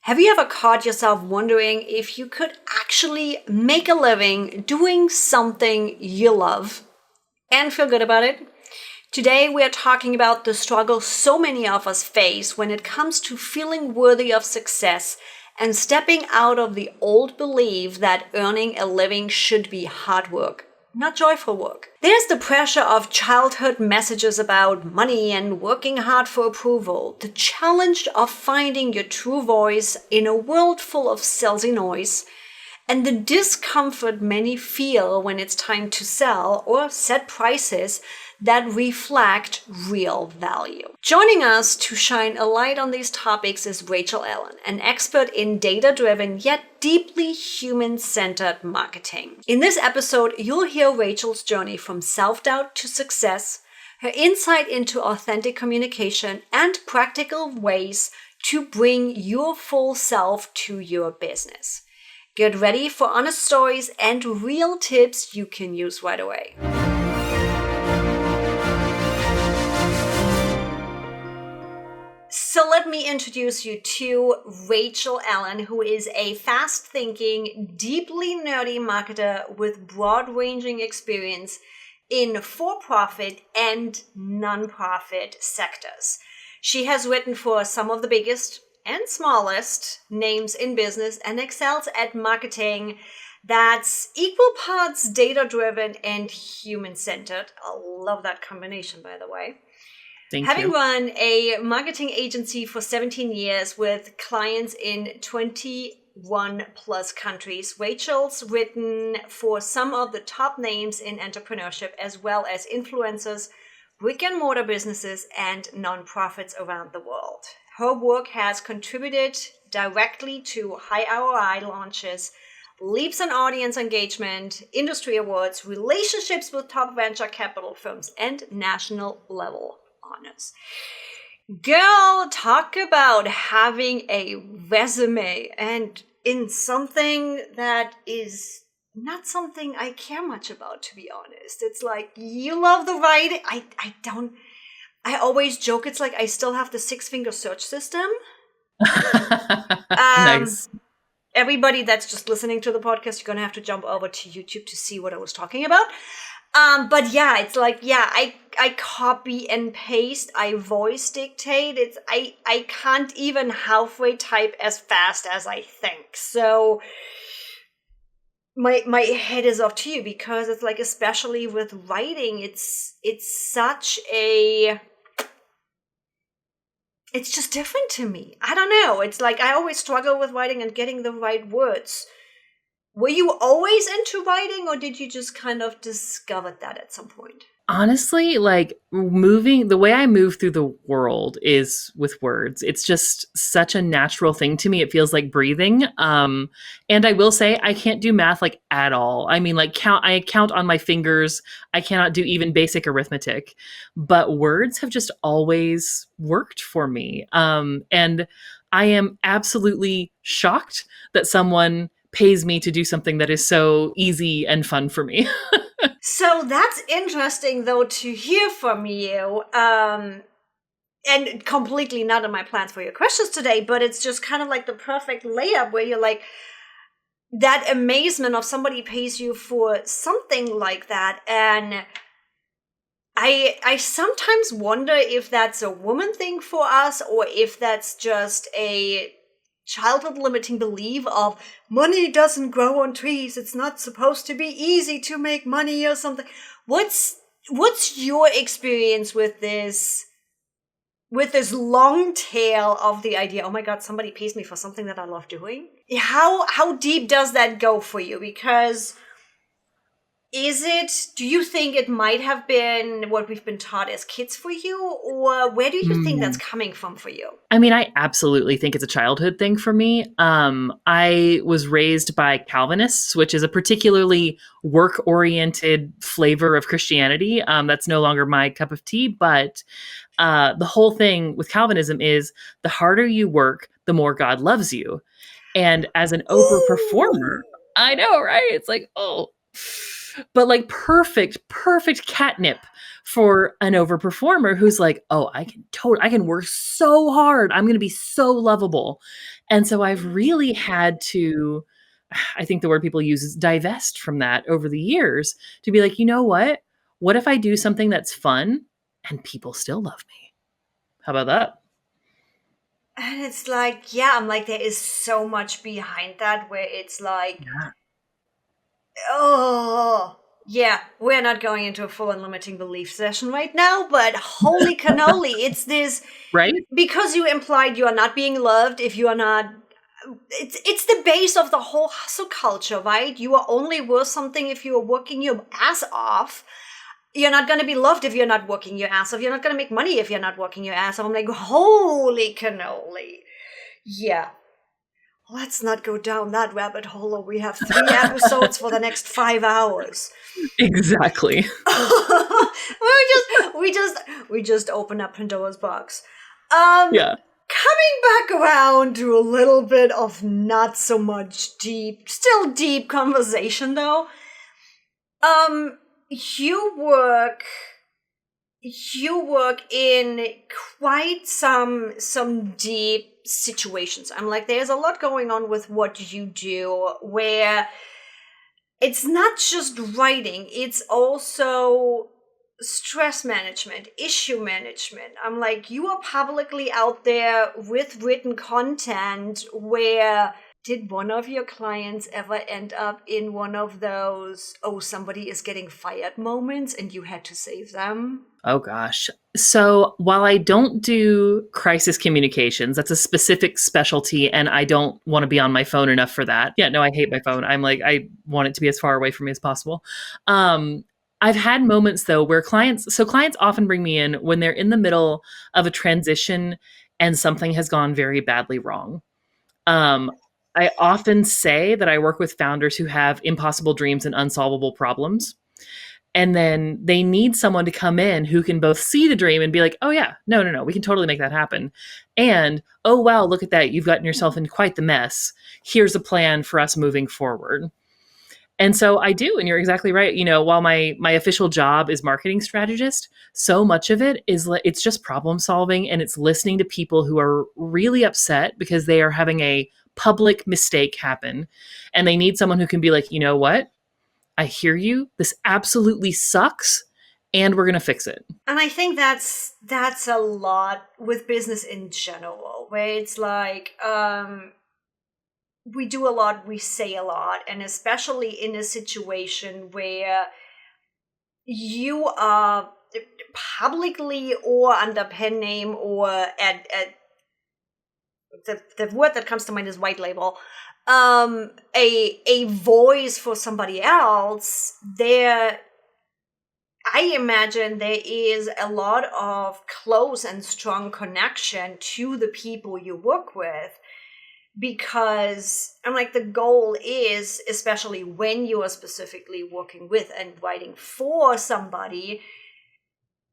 Have you ever caught yourself wondering if you could actually make a living doing something you love and feel good about it? Today, we are talking about the struggle so many of us face when it comes to feeling worthy of success and stepping out of the old belief that earning a living should be hard work, not joyful work. There's the pressure of childhood messages about money and working hard for approval, the challenge of finding your true voice in a world full of salesy noise, and the discomfort many feel when it's time to sell or set prices that reflect real value. Joining us to shine a light on these topics is Rachel Allen, an expert in data-driven yet deeply human-centered marketing. In this episode, you'll hear Rachel's journey from self-doubt to success, her insight into authentic communication, and practical ways to bring your full self to your business. Get ready for honest stories and real tips you can use right away. So let me introduce you to Rachel Allen, who is a fast-thinking, deeply nerdy marketer with broad-ranging experience in for-profit and non-profit sectors. She has written for some of the biggest and smallest names in business and excels at marketing that's equal parts data-driven and human-centered. I love that combination, by the way. Having run a marketing agency for 17 years with clients in 21 plus countries, Rachel's written for some of the top names in entrepreneurship, as well as influencers, brick and mortar businesses, and nonprofits around the world. Her work has contributed directly to high ROI launches, leaps in audience engagement, industry awards, relationships with top venture capital firms, and national level honors. Girl, talk about having a resume and in something that is not something I care much about, to be honest. It's like, you love the writing. I always joke, it's like I still have the 6-finger search system. Nice. Everybody that's just listening to the podcast, you're going to have to jump over to YouTube to see what I was talking about. But yeah, it's like, I copy and paste, I voice dictate. I can't even halfway type as fast as I think. So my head is off to you, because it's like, especially with writing, it's such a, it's just different to me. I don't know. It's like, I always struggle with writing and getting the right words. Were you always into writing, or did you just kind of discover that at some point? Honestly, like the way I move through the world is with words. It's just such a natural thing to me. It feels like breathing. And I will say I can't do math like at all. I mean, like I count on my fingers. I cannot do even basic arithmetic, but words have just always worked for me. And I am absolutely shocked that someone pays me to do something that is so easy and fun for me. So that's interesting, though, to hear from you. And completely not in my plans for your questions today, but it's just kind of like the perfect layup where you're like, that amazement of somebody pays you for something like that. And I sometimes wonder if that's a woman thing for us, or if that's just a childhood limiting belief of money doesn't grow on trees. It's not supposed to be easy to make money or something. What's your experience with this long tail of the idea, oh my God, somebody pays me for something that I love doing? How deep does that go for you? Because do you think it might have been what we've been taught as kids for you, or where do you think that's coming from for you? I mean, I absolutely think it's a childhood thing for me. I was raised by Calvinists, which is a particularly work-oriented flavor of Christianity. That's no longer my cup of tea, but the whole thing with Calvinism is the harder you work, the more God loves you. And as an overperformer, I know, right? It's like, oh, but like perfect catnip for an overperformer who's like, oh, I can work so hard. I'm going to be so lovable. And so I've really had to, I think the word people use is divest from that over the years to be like, you know what? What if I do something that's fun and people still love me? How about that? And it's like, yeah, I'm like, there is so much behind that where it's like, Yeah. oh, yeah, we're not going into a full and limiting belief session right now, but holy cannoli, it's this, Right? because you implied you are not being loved if you are not, it's the base of the whole hustle culture, right? You are only worth something if you are working your ass off. You're not going to be loved if you're not working your ass off. You're not going to make money if you're not working your ass off. I'm like, holy cannoli. Yeah. Let's not go down that rabbit hole, or we have 3 episodes for the next 5 hours. Exactly. we just opened up Pandora's box. Yeah. Coming back around to a little bit of not so much still deep conversation though. You work in quite some deep situations. I'm like, there's a lot going on with what you do where it's not just writing, it's also stress management, issue management. I'm like, you are publicly out there with written content where did one of your clients ever end up in one of those, oh, somebody is getting fired moments and you had to save them? Oh gosh. So while I don't do crisis communications, that's a specific specialty and I don't want to be on my phone enough for that. Yeah, no, I hate my phone. I'm like, I want it to be as far away from me as possible. I've had moments though where clients often bring me in when they're in the middle of a transition and something has gone very badly wrong. I often say that I work with founders who have impossible dreams and unsolvable problems. And then they need someone to come in who can both see the dream and be like, oh yeah, no, we can totally make that happen. And, oh wow, look at that. You've gotten yourself in quite the mess. Here's a plan for us moving forward. And so I do, and you're exactly right. You know, while my official job is marketing strategist, so much of it is it's just problem solving and it's listening to people who are really upset because they are having a public mistake happen and they need someone who can be like, you know what? I hear you. This absolutely sucks and we're going to fix it. And I think that's a lot with business in general, where it's like, we do a lot, we say a lot, and especially in a situation where you are publicly or under pen name or at the word that comes to mind is white label, a voice for somebody else, I imagine there is a lot of close and strong connection to the people you work with. Because I'm like, the goal is, especially when you are specifically working with and writing for somebody,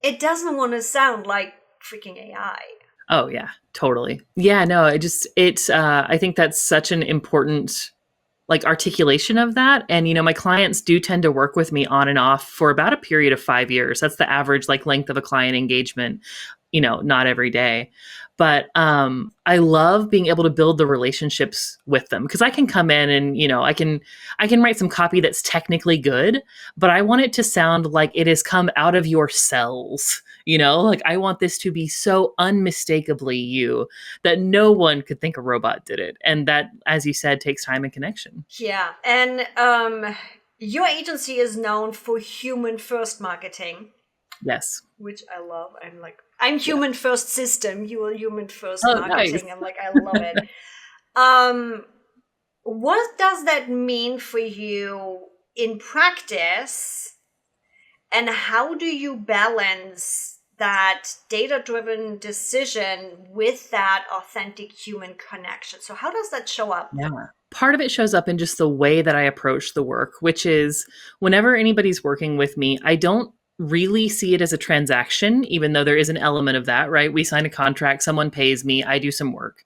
it doesn't want to sound like freaking AI. Oh yeah, totally. Yeah, no, I think that's such an important like articulation of that. And, you know, my clients do tend to work with me on and off for about a period of 5 years. That's the average like length of a client engagement, you know, not every day. But I love being able to build the relationships with them because I can come in and, you know, I can write some copy that's technically good, but I want it to sound like it has come out of your cells. You know, like I want this to be so unmistakably you that no one could think a robot did it. And that, as you said, takes time and connection. Yeah. And your agency is known for human first marketing. Yes. Which I love. I'm human first system. You are human first marketing. Nice. I'm like, I love it. What does that mean for you in practice? And how do you balance that data-driven decision with that authentic human connection? So how does that show up? Yeah. Part of it shows up in just the way that I approach the work, which is whenever anybody's working with me, I don't really see it as a transaction, even though there is an element of that, right? We sign a contract, someone pays me, I do some work.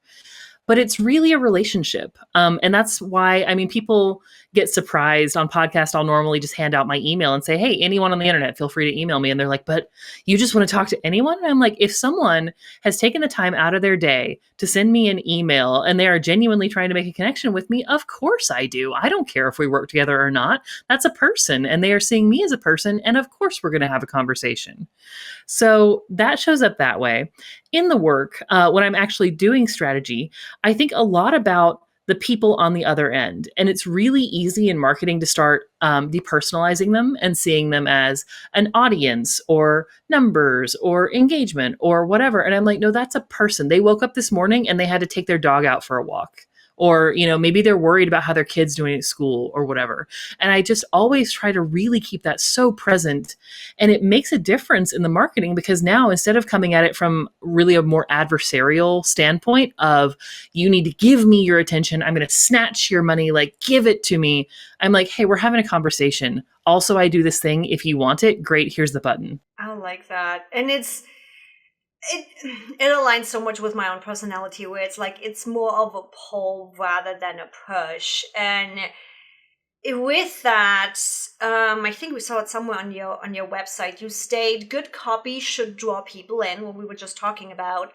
but it's really a relationship. And that's why, I mean, people get surprised on podcast. I'll normally just hand out my email and say, hey, anyone on the internet, feel free to email me. And they're like, but you just want to talk to anyone? And I'm like, if someone has taken the time out of their day to send me an email and they are genuinely trying to make a connection with me, of course I do. I don't care if we work together or not. That's a person and they are seeing me as a person. And of course we're going to have a conversation. So that shows up that way. In the work, when I'm actually doing strategy, I think a lot about the people on the other end. And it's really easy in marketing to start depersonalizing them and seeing them as an audience or numbers or engagement or whatever. And I'm like, no, that's a person. They woke up this morning and they had to take their dog out for a walk. Or, maybe they're worried about how their kid's doing at school or whatever. And I just always try to really keep that so present. And it makes a difference in the marketing because now instead of coming at it from really a more adversarial standpoint of you need to give me your attention, I'm going to snatch your money, like give it to me. I'm like, hey, we're having a conversation. Also, I do this thing. If you want it, great. Here's the button. I like that. And it aligns so much with my own personality where it's like it's more of a pull rather than a push. And with that, I think we saw it somewhere on your website. You state good copy should draw people in, what we were just talking about,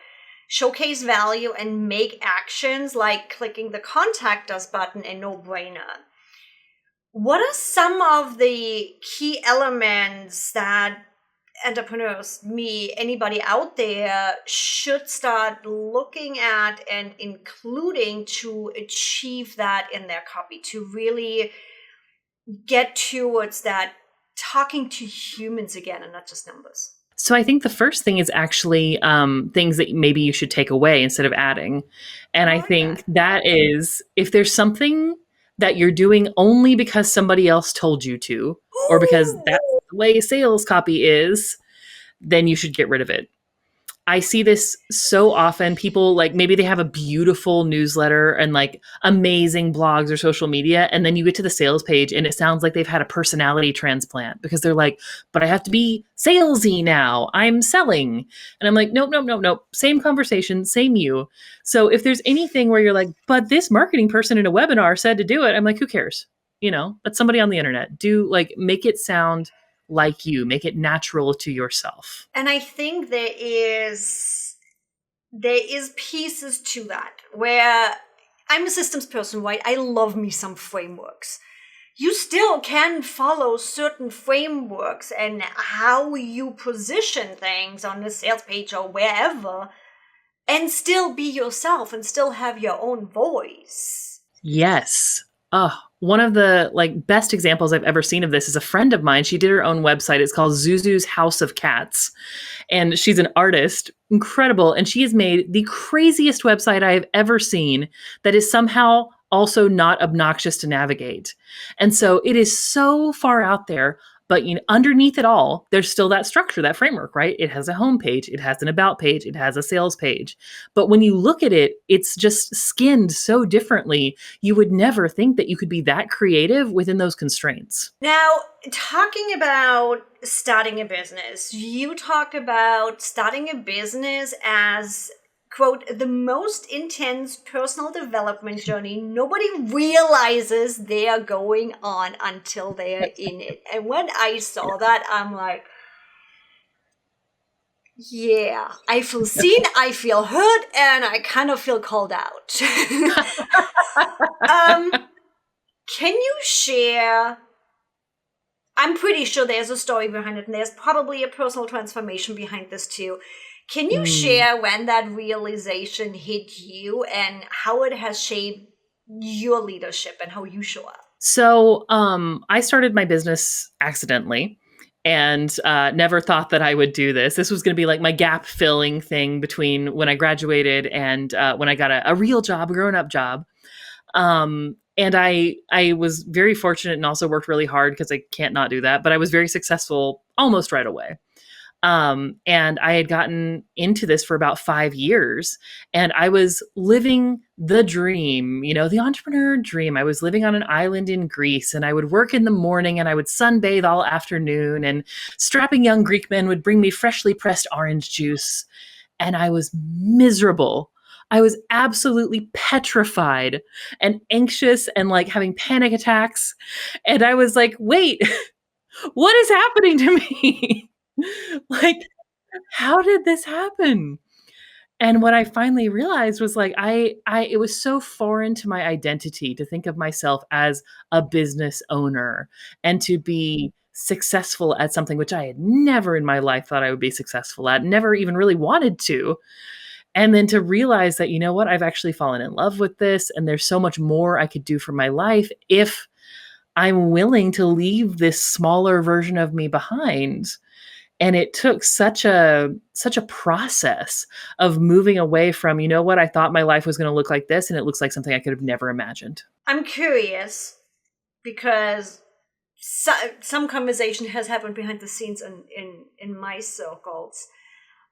showcase value and make actions like clicking the contact us button a no-brainer. What are some of the key elements that entrepreneurs, me, anybody out there should start looking at and including to achieve that in their copy, to really get towards that talking to humans again and not just numbers? So I think the first thing is actually things that maybe you should take away instead of adding. And I think that is if there's something that you're doing only because somebody else told you to, or because that's the way sales copy is, then you should get rid of it. I see this so often. People like maybe they have a beautiful newsletter and like amazing blogs or social media. And then you get to the sales page and it sounds like they've had a personality transplant because they're like, but I have to be salesy now. I'm selling. And I'm like, nope. Same conversation, same you. So if there's anything where you're like, but this marketing person in a webinar said to do it, I'm like, who cares? That's somebody on the internet. Make it sound like you, make it natural to yourself. And I think there is pieces to that where I'm a systems person, right? I love me some frameworks. You still can follow certain frameworks and how you position things on the sales page or wherever and still be yourself and still have your own voice. Yes. Oh, one of the best examples I've ever seen of this is a friend of mine. She did her own website. It's called Zuzu's House of Cats. And she's an artist, incredible. And she has made the craziest website I have ever seen that is somehow also not obnoxious to navigate. And so it is so far out there. But underneath it all, there's still that structure, that framework, right? It has a home page, it has an about page, it has a sales page. But when you look at it, it's just skinned so differently. You would never think that you could be that creative within those constraints. Now, talking about starting a business, you talk about starting a business as, quote, the most intense personal development journey nobody realizes they are going on until they are in it. And when I saw that, I'm like, yeah, I feel seen, I feel heard, and I kind of feel called out. Can you share? I'm pretty sure there's a story behind it, and there's probably a personal transformation behind this too. Can you share when that realization hit you and how it has shaped your leadership and how you show up? So I started my business accidentally and never thought that I would do this. This was going to be like my gap filling thing between when I graduated and when I got a real job, a grown up job. And I was very fortunate and also worked really hard because I can't not do that. But I was very successful almost right away. And I had gotten into this for about 5 years and I was living the dream, the entrepreneur dream. I was living on an island in Greece and I would work in the morning and I would sunbathe all afternoon and strapping young Greek men would bring me freshly pressed orange juice. And I was miserable. I was absolutely petrified and anxious and like having panic attacks. And I was like, wait, what is happening to me? Like, how did this happen? And what I finally realized was like it was so foreign to my identity to think of myself as a business owner and to be successful at something which I had never in my life thought I would be successful at, never even really wanted to. And then to realize that, you know what, I've actually fallen in love with this and there's so much more I could do for my life if I'm willing to leave this smaller version of me behind. And it took such a process of moving away from, you know what, I thought my life was going to look like this and it looks like something I could have never imagined. I'm curious because some conversation has happened behind the scenes in my circles.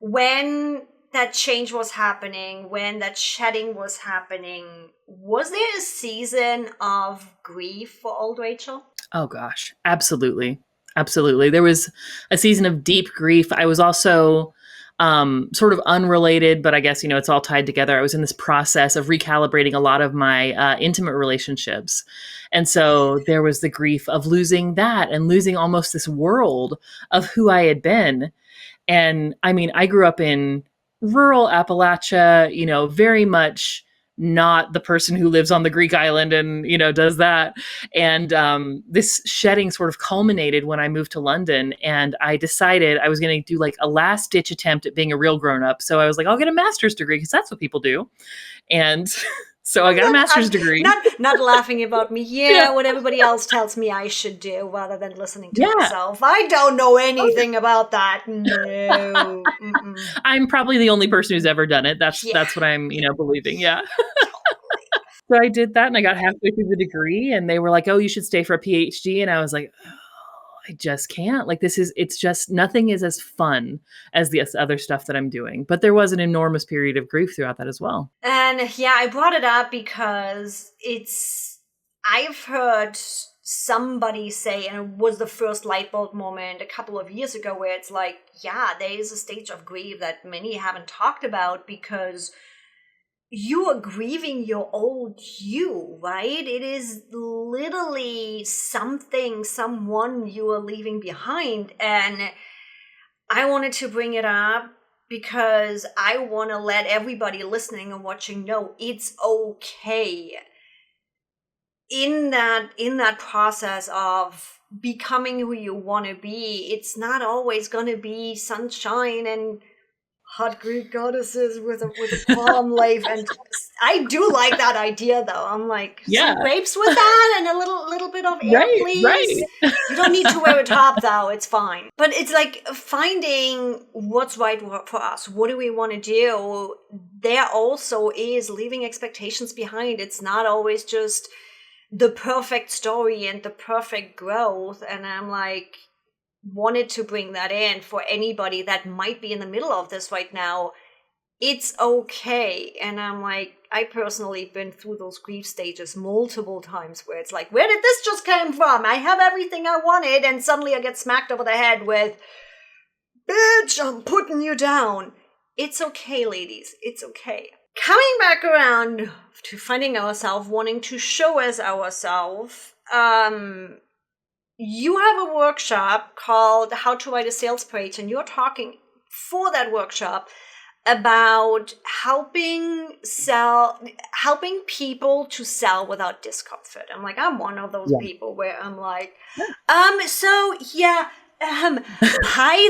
When that change was happening, when that shedding was happening, was there a season of grief for old Rachel? Oh gosh, absolutely. Absolutely. There was a season of deep grief. I was also sort of unrelated, but I guess, you know, it's all tied together. I was in this process of recalibrating a lot of my intimate relationships. And so there was the grief of losing that and losing almost this world of who I had been. And I mean, I grew up in rural Appalachia, you know, very much not the person who lives on the Greek island and, you know, does that. And this shedding sort of culminated when I moved to London, and I decided I was going to do like a last ditch attempt at being a real grown up. So I was like, I'll get a master's degree because that's what people do. And so I got a master's degree. Not laughing about me. Yeah, what everybody else tells me I should do rather than listening to myself. I don't know anything about that. No. I'm probably the only person who's ever done it. That's what I'm, you know, believing. Yeah. So I did that and I got halfway through the degree and they were like, oh, you should stay for a PhD. And I was like, oh, I just can't. Like it's just, nothing is as fun as the other stuff that I'm doing. But there was an enormous period of grief throughout that as well. And yeah, I brought it up because I've heard somebody say, and it was the first light bulb moment a couple of years ago where it's like, yeah, there is a stage of grief that many haven't talked about because you are grieving your old you, right? It is literally someone you are leaving behind. And I wanted to bring it up because I want to let everybody listening and watching know it's okay. In that process of becoming who you want to be, it's not always going to be sunshine and hot Greek goddesses with a palm leaf, and I do like that idea though. I'm like, some grapes with that and a little bit of air, please. Right. You don't need to wear a top though, it's fine. But it's like finding what's right for us. What do we want to do? There also is leaving expectations behind. It's not always just the perfect story and the perfect growth. And I'm like, wanted to bring that in for anybody that might be in the middle of this right now. It's okay. And I'm like, I personally been through those grief stages multiple times where it's like, where did this just come from? I have everything I wanted and suddenly I get smacked over the head with, bitch, I'm putting you down. It's okay, ladies. It's okay. Coming back around to finding ourselves, wanting to show us ourselves, you have a workshop called How to Write a Sales Page, and you're talking for that workshop about helping people to sell without discomfort. I'm like, I'm one of those people where I'm like, by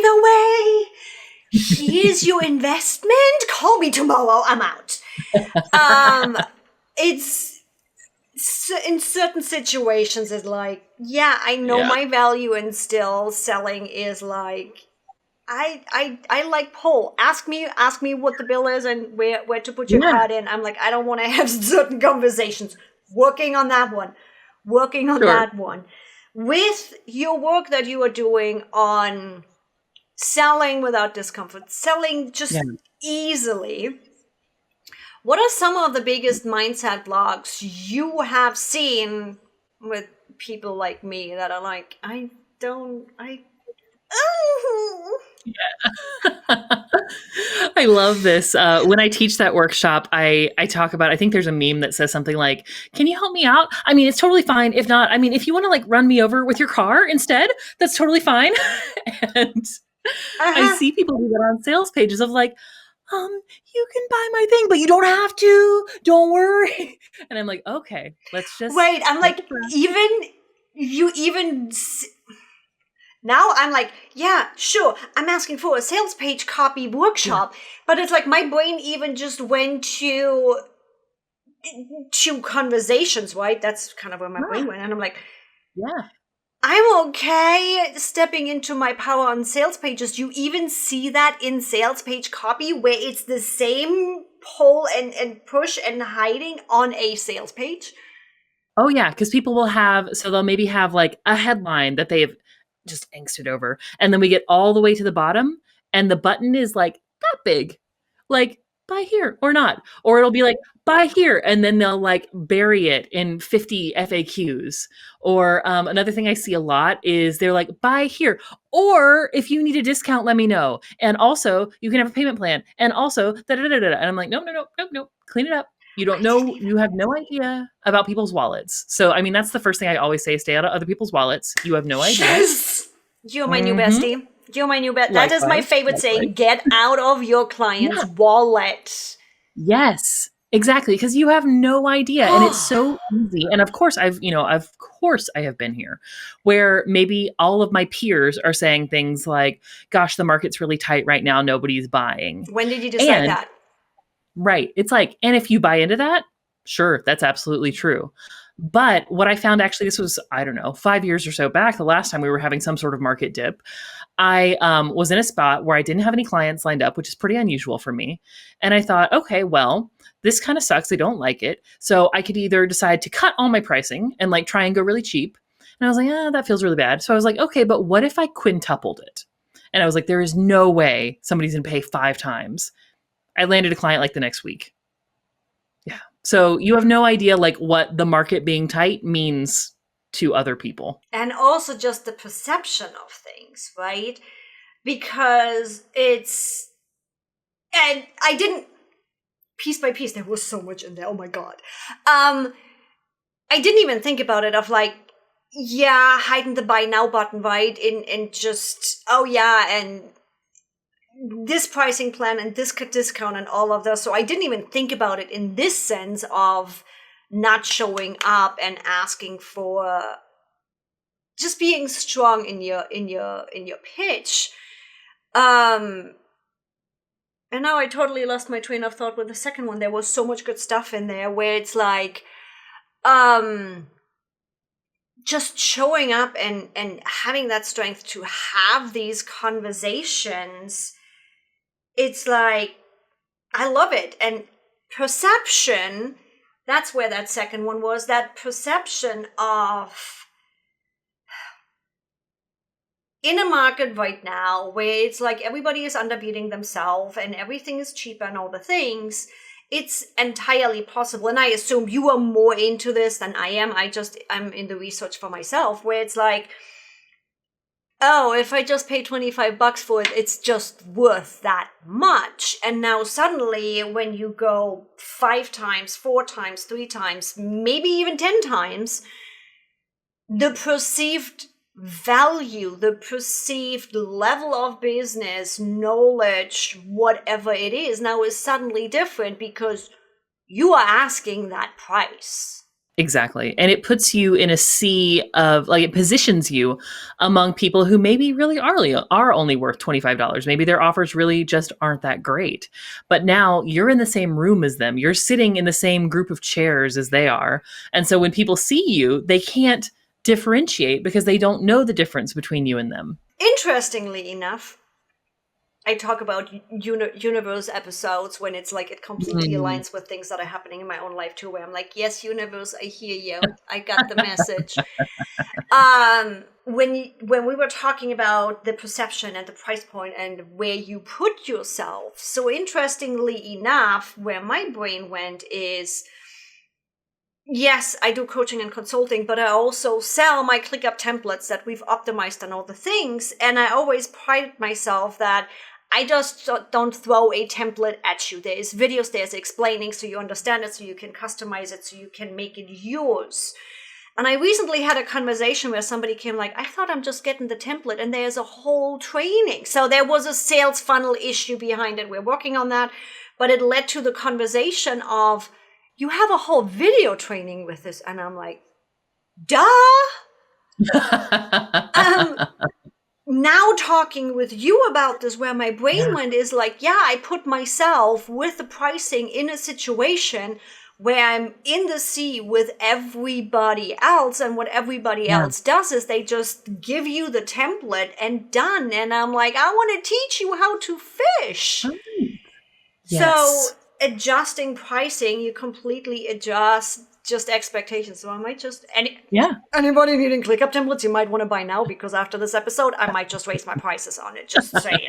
the way, here's your investment. Call me tomorrow. I'm out. It's in certain situations, it's like, yeah, I know my value, and still selling is like, I like pull. Ask me what the bill is and where to put your card in. I'm like, I don't want to have certain conversations. Working on that one. That one. With your work that you are doing on selling without discomfort, selling just easily, what are some of the biggest mindset blocks you have seen with people like me that are like, I love this. When I teach that workshop, I talk about, I think there's a meme that says something like, can you help me out? I mean, it's totally fine. If not, I mean, if you want to like run me over with your car instead, that's totally fine. And I Uh-huh. see people do that on sales pages of like, you can buy my thing, but you don't have to. Don't worry. And I'm like, okay, let's just Wait, I'm take a like, breath. even you even now I'm like, yeah, sure. I'm asking for a sales page copy Yeah. workshop, but it's like my brain even just went to conversations, right? That's kind of where my brain Yeah. went, and I'm like, Yeah. I'm okay stepping into my power on sales pages. You even see that in sales page copy where it's the same pull and push and hiding on a sales page. Oh yeah, because people will have, so they'll maybe have like a headline that they've just angsted over, and then we get all the way to the bottom, and the button is like that big, like buy here or not, or it'll be like buy here, and then they'll like bury it in 50 FAQs. Or another thing I see a lot is they're like buy here, or if you need a discount, let me know, and also you can have a payment plan, and also da da da da. And I'm like, nope, no, no, nope, nope, clean it up. You don't I didn't know, even. you have no idea about people's wallets. So, I mean, that's the first thing I always say, stay out of other people's wallets. You have no idea. Yes! You're my new Mm-hmm. bestie. You're my new bet. That is my Likewise. favorite Likewise. saying. Get out of your client's Yeah. wallet. Yes. Exactly. Because you have no idea. And it's so easy. And of course, of course I have been here where maybe all of my peers are saying things like, gosh, the market's really tight right now. Nobody's buying. When did you decide And that? right. It's like, and if you buy into that, sure, that's absolutely true. But what I found actually, this was, I don't know, 5 years or so back, the last time we were having some sort of market dip, I was in a spot where I didn't have any clients lined up, which is pretty unusual for me. And I thought, okay, well, this kind of sucks. I don't like it. So I could either decide to cut all my pricing and like try and go really cheap. And I was like, that feels really bad. So I was like, okay, but what if I quintupled it? And I was like, there is no way somebody's going to pay 5 times. I landed a client like the next week. Yeah. So you have no idea like what the market being tight means to other people. And also just the perception of things, right? Because it's, and I didn't, piece by piece, there was so much in there. Oh my God. I didn't even think about it of like, yeah, hiding the buy now button, right? And just, oh yeah, and this pricing plan and this discount and all of this. So I didn't even think about it in this sense of not showing up and asking for just being strong in your pitch. And now I totally lost my train of thought with the second one. There was so much good stuff in there where it's like just showing up and having that strength to have these conversations. It's like, I love it. And perception, that's where that second one was, that perception of, in a market right now where it's like everybody is underbidding themselves and everything is cheaper and all the things, it's entirely possible. And I assume you are more into this than I am. I'm in the research for myself where it's like, oh, if I just pay $25 for it, it's just worth that much. And now suddenly when you go 5 times, 4 times, 3 times, maybe even 10 times, the perceived value, the perceived level of business, knowledge, whatever it is, now is suddenly different because you are asking that price. Exactly. And it puts you in a sea of, like, it positions you among people who maybe really are only worth $25. Maybe their offers really just aren't that great. But now you're in the same room as them. You're sitting in the same group of chairs as they are. And so when people see you, they can't differentiate because they don't know the difference between you and them. Interestingly enough, I talk about universe episodes when it's like it completely aligns with things that are happening in my own life too, where I'm like, yes, universe, I hear you. I got the message. When we were talking about the perception and the price point and where you put yourself, so interestingly enough, where my brain went is Yes, I do coaching and consulting, but I also sell my ClickUp templates that we've optimized and all the things. And I always pride myself that I just don't throw a template at you. There's videos, there's explaining so you understand it, so you can customize it, so you can make it yours. And I recently had a conversation where somebody came like, I thought I'm just getting the template and there's a whole training. So there was a sales funnel issue behind it. We're working on that, but it led to the conversation of, you have a whole video training with this. And I'm like, duh. Now talking with you about this, where my brain went is like, yeah, I put myself with the pricing in a situation where I'm in the sea with everybody else. And what everybody else does is they just give you the template and done. And I'm like, I want to teach you how to fish. So adjusting pricing, you completely adjust just expectations. So I might just, anybody needing ClickUp templates, you might want to buy now, because after this episode, I might just raise my prices on it. Just saying.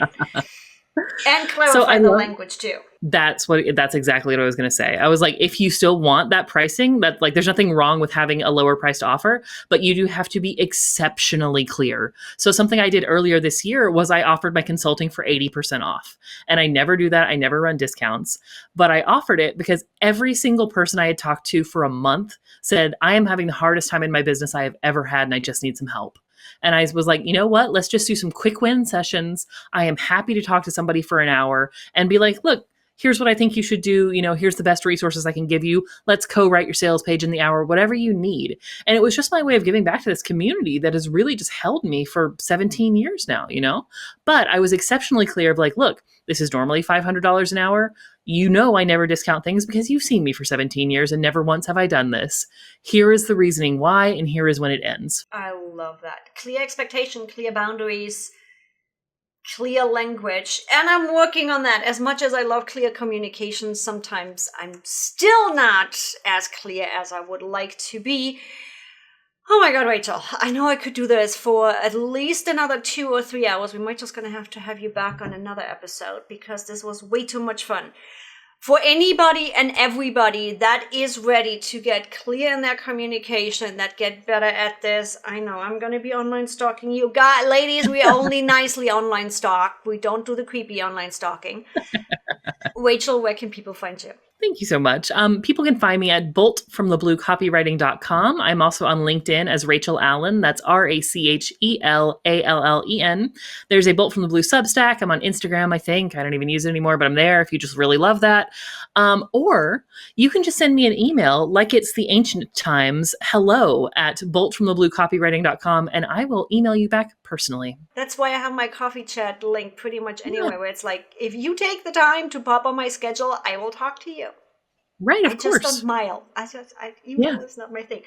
And clarify the language too. That's exactly what I was going to say. I was like, if you still want that pricing, that like, there's nothing wrong with having a lower priced offer, but you do have to be exceptionally clear. So something I did earlier this year was I offered my consulting for 80% off. And I never do that. I never run discounts, but I offered it because every single person I had talked to for a month said, I am having the hardest time in my business I have ever had, and I just need some help. And I was like, you know what? Let's just do some quick win sessions. I am happy to talk to somebody for an hour and be like, look, here's what I think you should do. You know, here's the best resources I can give you. Let's co-write your sales page in the hour, whatever you need. And it was just my way of giving back to this community that has really just held me for 17 years now, you know? But I was exceptionally clear of like, look, this is normally $500 an hour. You know, I never discount things because you've seen me for 17 years and never once have I done this. Here is the reasoning why, and here is when it ends. I love that. Clear expectation, clear boundaries, clear language. And I'm working on that. As much as I love clear communication, sometimes I'm still not as clear as I would like to be. Oh my God, Rachel, I know I could do this for at least another 2 or 3 hours. We might just going to have you back on another episode, because this was way too much fun. For anybody and everybody that is ready to get clear in their communication, that get better at this, I know I'm going to be online stalking you. Guys, ladies, we only nicely online stalk. We don't do the creepy online stalking. Rachel, where can people find you? Thank you so much. People can find me at boltfromthebluecopywriting.com. I'm also on LinkedIn as Rachel Allen. That's RachelAllen. There's a Bolt from the Blue Substack. I'm on Instagram, I think. I don't even use it anymore, but I'm there if you just really love that. Or you can just send me an email like it's the ancient times, hello@boltfromthebluecopywriting.com, and I will email you back personally. That's why I have my coffee chat link pretty much anywhere, where it's like, if you take the time to pop on my schedule, I will talk to you. Right, of course. I just don't mail. Email is not my thing.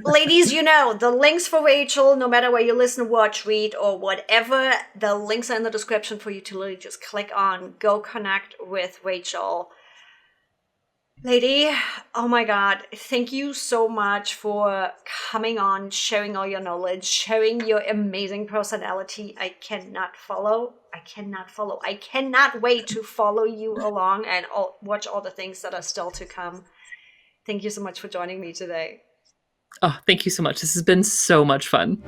Ladies, you know, the links for Rachel, no matter where you listen, watch, read, or whatever, the links are in the description for you to literally just click on, go connect with Rachel. Lady, oh my God, thank you so much for coming on, sharing all your knowledge, sharing your amazing personality. I cannot wait to follow you along and watch all the things that are still to come. Thank you so much for joining me today. Oh, thank you so much. This has been so much fun.